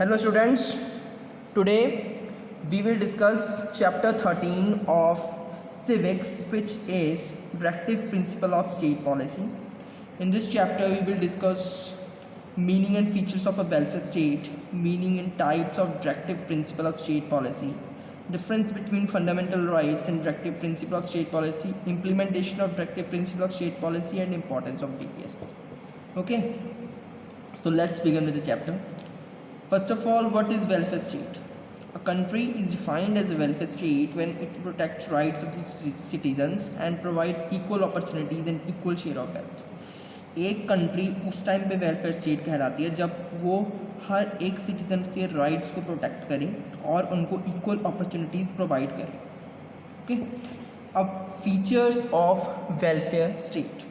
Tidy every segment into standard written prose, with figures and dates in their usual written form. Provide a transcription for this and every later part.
Hello students, today we will discuss chapter 13 of Civics, which is Directive Principle of State Policy. In this chapter we will discuss meaning and features of a welfare state, meaning and types of Directive Principle of State Policy, difference between fundamental rights and Directive Principle of State Policy, implementation of Directive Principle of State Policy and importance of DPSP. Okay, so let's begin with the chapter. First of all, what is welfare state? A country is defined as a welfare state when it protects rights of its citizens and provides equal opportunities and equal share of wealth. एक country उस time पे welfare state कहलाती है जब वो हर एक citizen के rights को प्रोटेक्ट करे और उनको इक्वल अपॉर्चुनिटीज़ प्रोवाइड करे. ओके, अब features of welfare state.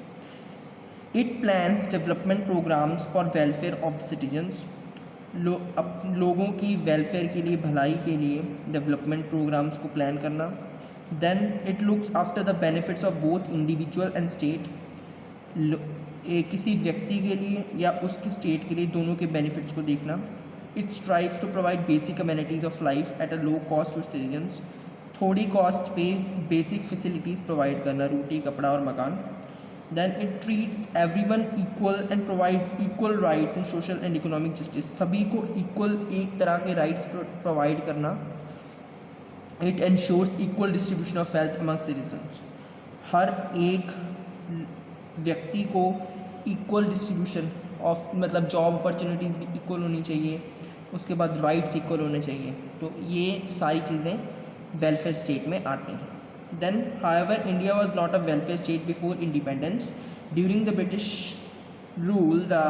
It plans development programs for welfare of the citizens. लोगों की वेलफेयर के लिए, भलाई के लिए डेवलपमेंट प्रोग्राम्स को प्लान करना. Then it looks after the benefits of both individual and state. किसी व्यक्ति के लिए या उसकी स्टेट के लिए दोनों के बेनिफिट्स को देखना. It strives to provide basic amenities of life at a low cost to citizens. थोड़ी कॉस्ट पे बेसिक फैसिलिटीज़ प्रोवाइड करना, रोटी, कपड़ा और मकान. Then it treats everyone equal and provides equal rights in social and economic justice. सभी को equal एक तरह के rights provide करना. It ensures equal distribution of wealth among citizens. हर एक व्यक्ति को equal distribution of मतलब job opportunities भी equal होनी चाहिए, उसके बाद rights equal होने चाहिए. तो ये सारी चीज़ें welfare state में आती हैं. Then, however, India was not a welfare state before independence. During the British rule, the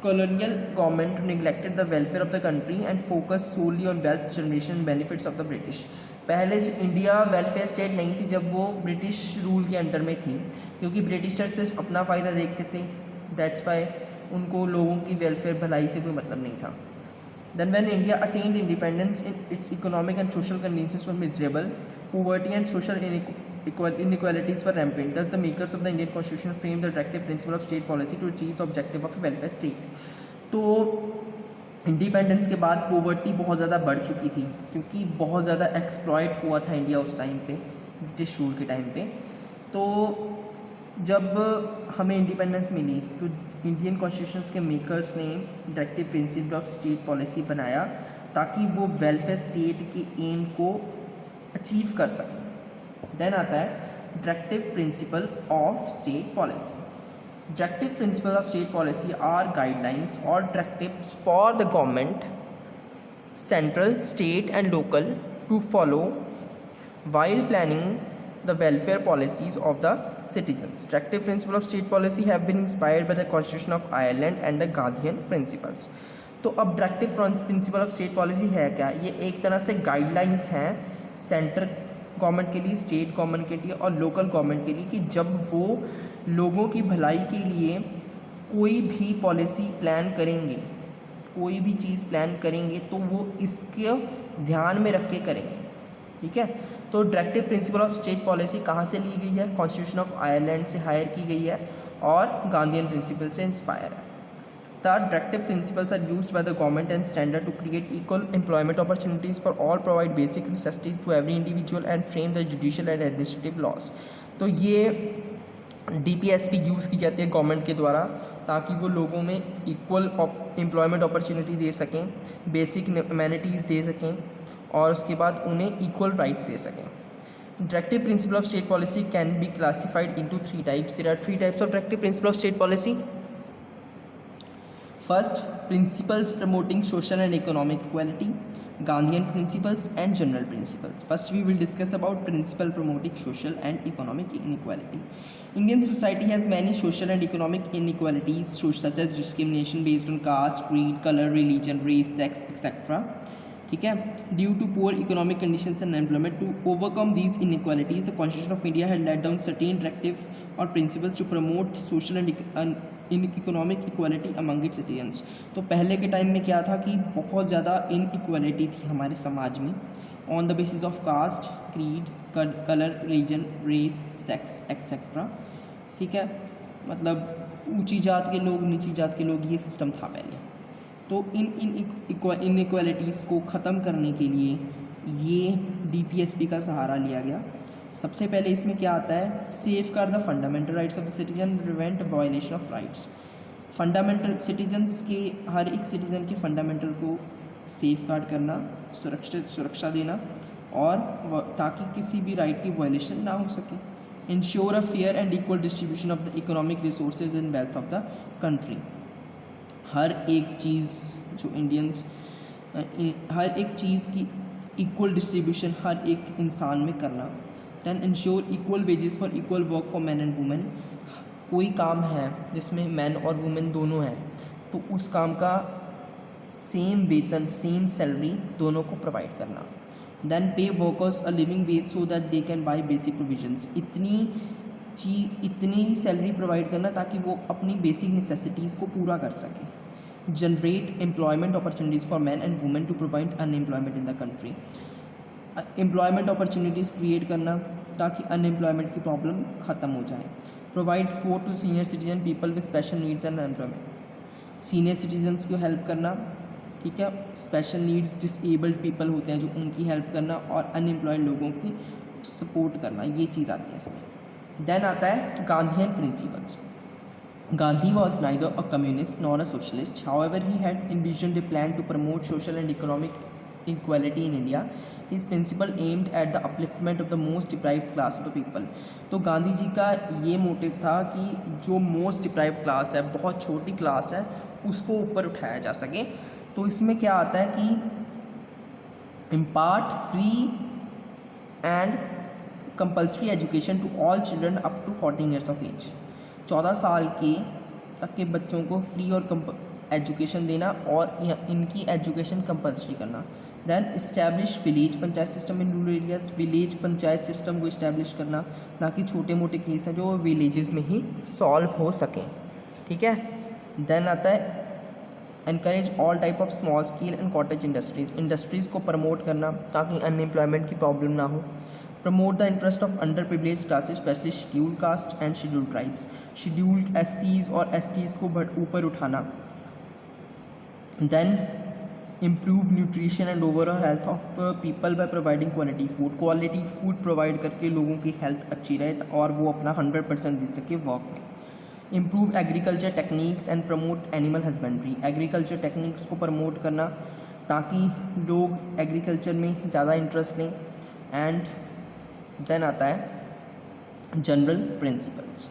colonial government neglected the welfare of the country and focused solely on wealth generation and benefits of the British. पहले India welfare state नहीं थी जब वो British rule के under में थी, क्योंकि Britishers सिर्फ अपना फ़ायदा देखते थे. दैट्स वाई उनको लोगों की वेलफेयर भलाई से कोई मतलब नहीं था. Then when India attained independence, its economic and social conditions were miserable. Poverty and social inequalities were rampant. Thus, the makers of the Indian Constitution framed the directive principle of state policy to achieve the objective of a welfare state. तो independence के बाद poverty बहुत ज़्यादा बढ़ चुकी थी, क्योंकि बहुत ज़्यादा एक्सप्लॉइट हुआ था इंडिया उस टाइम पे, ब्रिटिश रूल के टाइम पे. तो जब हमें इंडिपेंडेंस मिली तो इंडियन कॉन्स्टिट्यूशन के मेकर्स ने directive principle of state policy बनाया ताकि वो वेलफेयर स्टेट के एम को अचीव कर सकें. देन आता है directive principle of state policy. Directive principle of state policy are guidelines और directives for the government, central, state and local to follow while planning the welfare policies of the citizens. Directive principle of state policy have been inspired by the Constitution of Ireland and the Gandhian principles. तो अब directive principle of state policy है क्या? ये एक तरह से guidelines हैं central government के लिए, स्टेट गवर्नमेंट के लिए और लोकल गवर्नमेंट के लिए, कि जब वो लोगों की भलाई के लिए कोई भी पॉलिसी प्लान करेंगे, कोई भी चीज़ प्लान करेंगे, तो वो इसके ध्यान में रख के करेंगे. ठीक है, तो directive principle of state policy कहाँ से ली गई है? कॉन्स्टिट्यूशन ऑफ आयरलैंड से हायर की गई है और गांधीयन प्रिंसिपल से इंस्पायर है. The directive principles are used by the government and standard to create equal employment opportunities for all, provide basic necessities to every individual and frame the judicial and administrative laws. तो ये DPSP use की जाती है government के द्वारा ताकि वो लोगों में इक्वल एम्प्लॉयमेंट अपॉर्चुनिटी दे सकें, बेसिक अमेनिटीज़ दे सकें और उसके बाद उन्हें इक्वल राइट्स दे सकें. Directive principle of state policy can be classified into 3 types. There are 3 types of directive principle of state policy. First, principles promoting social and economic equality, Gandhian principles and general principles. First, we will discuss about principle promoting social and economic inequality. Indian society has many social and economic inequalities, such as discrimination based on caste, creed, color, religion, race, sex, etc. ठीक है, due to poor economic conditions and employment. To overcome these inequalities, the Constitution of India had laid down certain directives or principles to promote social and economic equality among it's citizens. तो पहले के time में क्या था कि बहुत ज़्यादा inequality थी हमारे समाज में on the basis of caste, creed, colour, region, race, sex etcetera. ठीक है, मतलब ऊंची जात के लोग, नीची जात के लोग, ये सिस्टम था पहले. तो इन इनइक्वालिटीज़ को ख़त्म करने के लिए ये DPSP का सहारा लिया गया। सबसे पहले इसमें क्या आता है, safe guard the fundamental rights of the citizen, prevent violation of rights. Fundamental citizens के, हर एक सिटीज़न के फंडामेंटल को सेफ गार्ड करना, सुरक्षा देना, और ताकि किसी भी राइट की वायलेशन ना हो सके। Ensure a fair and equal distribution of the economic resources and wealth of the country. हर एक चीज़ जो इंडियंस, हर एक चीज़ की इक्वल डिस्ट्रीब्यूशन हर एक इंसान में करना। Then ensure equal wages for equal work for man and women. कोई काम है जिसमें मैन और वुमेन दोनों हैं, तो उस काम का सेम वेतन, सेम सैलरी दोनों को प्रोवाइड करना। देन पे workers a living ways so that they can buy basic provisions. इतनी ही सैलरी प्रोवाइड करना ताकि वो अपनी बेसिक नेसेसिटीज़ को पूरा कर सकें। Generate employment opportunities for man and women to provide unemployment in the country. Employment opportunities create करना ताकि अनएम्प्लॉयमेंट की प्रॉब्लम ख़त्म हो जाए। Provide support to senior citizen, people with special needs and unemployment. Senior citizens को help करना, ठीक है, स्पेशल नीड्स डिसेबल्ड पीपल होते हैं जो, उनकी हेल्प करना, और अनएम्प्लॉयड लोगों की सपोर्ट करना, ये चीज़ आती है इसमें। देन आता है Gandhian principles. Gandhi was neither a communist nor a socialist. However, he had envisioned a plan to promote social and economic equality in India. His principle aimed at the upliftment of the most deprived class of the people. तो गांधी जी का ये motive था कि जो most deprived class है, बहुत छोटी class है, उसको ऊपर उठाया जा सके। तो इसमें क्या आता है कि impart free and compulsory education to all children up to 14 years of age. 14 साल के तक के बच्चों को फ्री और एजुकेशन देना, और इनकी एजुकेशन कंपल्सरी करना। Then establish village panchayat system in rural areas. Village panchayat system को इस्टेब्लिश करना ताकि छोटे मोटे केस हैं जो विलेजेस में ही सॉल्व हो सकें, ठीक है। देन आता है encourage all type of small scale and cottage industries. Industries को प्रमोट करना ताकि अनएम्प्लॉयमेंट की प्रॉब्लम ना हो। Promote the interest of under privilege classes, especially scheduled caste and scheduled tribes. Scheduled SCs और STs को ऊपर उठाना। देन improve nutrition and overall health of people by providing quality food. Quality food provide करके लोगों की हेल्थ अच्छी रहे और वो अपना 100% दे सके वर्क में। Improve agriculture techniques and promote animal husbandry. Agriculture techniques को प्रमोट करना ताकि लोग एग्रीकल्चर में ज़्यादा इंटरेस्ट लें। एंड देन आता है general principles.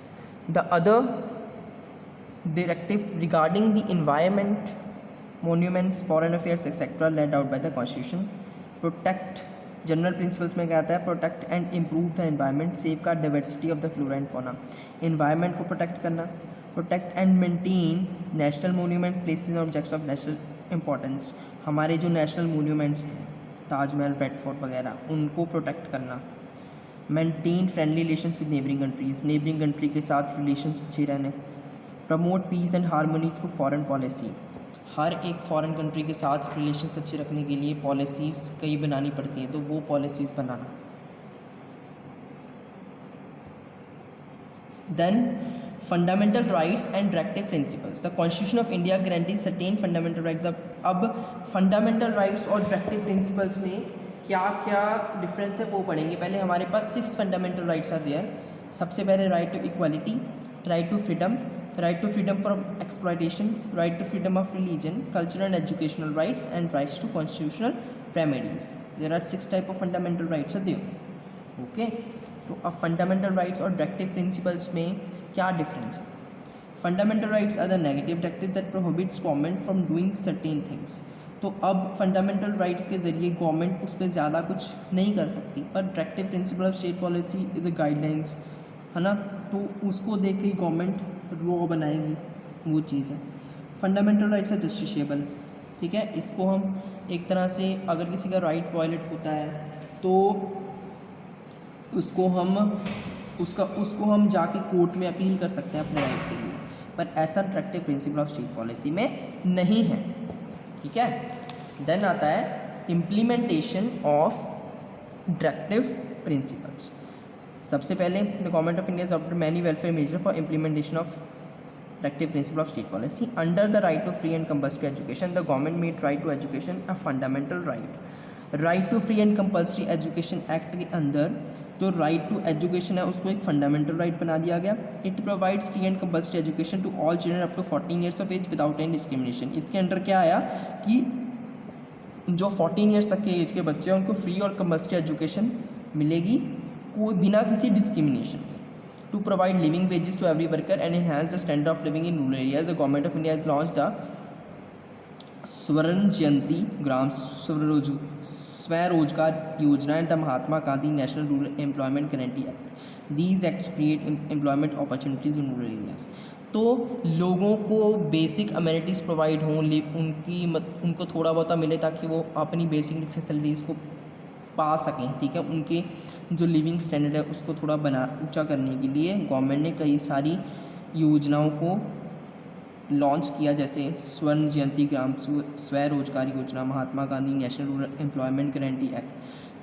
The other directive regarding the environment, monuments, foreign affairs etc. laid out by the constitution. Protect, general principles में क्या आता है, protect and improve the environment, safe guard diversity of the flora and fauna. Environment को protect करना, protect and maintain national monuments, places and objects of national importance. हमारे जो national monuments हैं, Taj Mahal, red fort वगैरह, उनको प्रोटेक्ट करना। Maintain friendly relations with neighbouring countries, neighbouring country के साथ रिलेशंस अच्छे रहने। Promote peace and harmony through foreign policy. हर एक फॉरेन कंट्री के साथ रिलेशंस अच्छे रखने के लिए पॉलिसीज़ कई बनानी पड़ती हैं, तो वो पॉलिसीज़ बनाना। Then fundamental rights and directive principles. The constitution of India guarantees certain fundamental right. अब फंडामेंटल राइट्स और डायरेक्टिव प्रिंसिपल्स में क्या क्या डिफरेंस है वो पढ़ेंगे। पहले हमारे पास 6 फंडामेंटल राइट्स आर देयर। सबसे पहले right to equality, right to freedom, right to freedom from exploitation, right to freedom of religion, cultural and educational rights, and rights to constitutional remedies. There are 6 type of fundamental rights are there. Okay, तो अब fundamental rights और directive principles में क्या difference है? Fundamental rights are the negative directive that prohibits government from doing certain things. तो अब fundamental rights के ज़रिए गवर्नमेंट उस पर ज़्यादा कुछ नहीं कर सकती, पर directive principle of state policy is a guidelines, है ना, तो उसको देख के गवर्नमेंट लॉ बनाएगी, वो चीज़ है। फंडामेंटल राइट्स है जस्टिसेबल, ठीक है। इसको हम एक तरह से अगर किसी का राइट वायलेट होता है तो उसको हम जाके कोर्ट में अपील कर सकते हैं अपने राइट के लिए, पर ऐसा directive principle of state policy में नहीं है, ठीक है। देन आता है इम्प्लीमेंटेशन ऑफ डायरेक्टिव प्रिंसिपल्स। सबसे पहले the government of India adopted many welfare measure for implementation of Directive principle of state policy. Under the right to free and compulsory education, the government made right to education a fundamental right. Right to free and compulsory education act के अंदर जो right to education है उसको एक fundamental right बना दिया गया. It provides free and compulsory education to all children up to 14 years of age without any discrimination. इसके अंदर क्या आया कि जो 14 ईयर्स तक के एज के बच्चे हैं उनको फ्री और कंपल्सरी एजुकेशन मिलेगी कोई बिना किसी डिस्क्रिमिनेशन के. To provide living wages to every worker and enhance the standard of living in rural areas, the government of India has launched the Swarna Jayanti ग्राम स्वरोजगार Yojana and the Mahatma Gandhi national rural employment guarantee act. These acts create employment opportunities in rural areas. तो लोगों को basic amenities provide हों, उनको थोड़ा बहुत मिले ताकि वो अपनी बेसिक फैसिलिटीज़ को पा सकें. ठीक है, उनके जो लिविंग स्टैंडर्ड है उसको थोड़ा ऊंचा करने के लिए गवर्नमेंट ने कई सारी योजनाओं को लॉन्च किया, जैसे स्वर्ण जयंती ग्राम स्वरोजगार योजना, Mahatma Gandhi national rural employment guarantee act,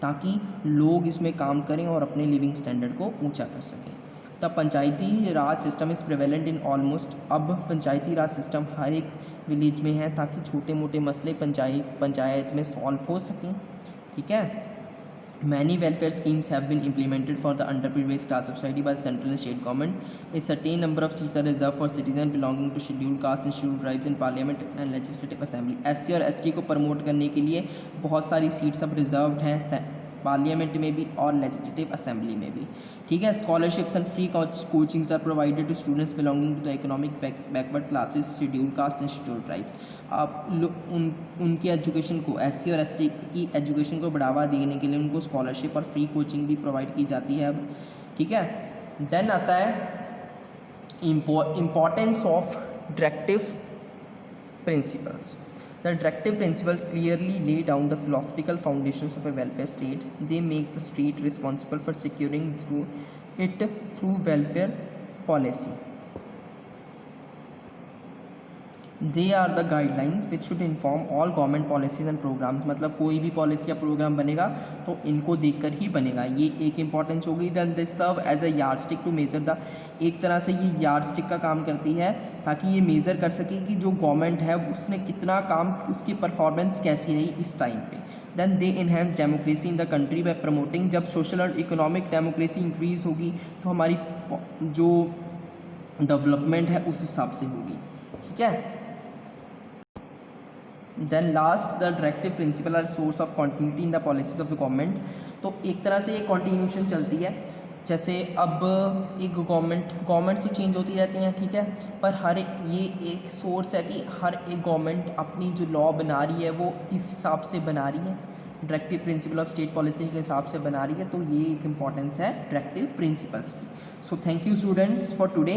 ताकि लोग इसमें काम करें और अपने लिविंग स्टैंडर्ड को ऊंचा कर सकें. The Panchayati Raj system is prevalent in almost. अब पंचायती राज सिस्टम हर एक विलेज में है ताकि छोटे मोटे मसले पंचायत में सॉल्व हो सकें. ठीक है. Many welfare schemes have been implemented for the underprivileged class of society by the central and state government. A certain number of seats are reserved for citizens belonging to scheduled castes and scheduled tribes in parliament and legislative assembly. SC और ST को promote करने के लिए बहुत सारी seats अब reserved हैं parliament में भी और लेजिस्लेटिव असेंबली में भी. ठीक है. Scholarships and free coachings are provided to students belonging to the economic backward classes, scheduled caste and scheduled tribes. आप उनकी एजुकेशन को SC और ST की एजुकेशन को बढ़ावा देने के लिए उनको स्कॉलरशिप और फ्री कोचिंग भी प्रोवाइड की जाती है अब. ठीक है. देन आता है importance of directive principles. The directive principles clearly lay down the philosophical foundations of a welfare state. They make the state responsible for securing through welfare policy. They are the guidelines which should inform all government policies and programs. मतलब कोई भी policy या programme बनेगा तो इनको देखकर ही बनेगा. ये एक इम्पॉर्टेंस होगी. Then they serve as a yardstick to measure the. एक तरह से ये यार्डस्टिक का काम करती है ताकि ये मेज़र कर सके कि जो गवर्नमेंट है उसने कितना काम, उसकी परफॉर्मेंस कैसी रही इस टाइम पे. Then they enhance democracy in the country by promoting. जब सोशल और इकोनॉमिक डेमोक्रेसी इंक्रीज़ होगी तो हमारी जो डेवलपमेंट है उस हिसाब से होगी. ठीक है. Then last the directive principle are source of continuity in the policies of the government. तो एक तरह से ये कॉन्टीन्यूशन चलती है. जैसे अब एक गवर्नमेंट से चेंज होती रहती हैं. ठीक है. पर ये एक सोर्स है कि हर एक गवर्नमेंट अपनी जो लॉ बना रही है वो इस हिसाब से बना रही है, directive principle of state policy के हिसाब से बना रही है. तो ये एक इम्पॉर्टेंस है डायरेक्टिव प्रिंसिपल्स की. So thank you students for today.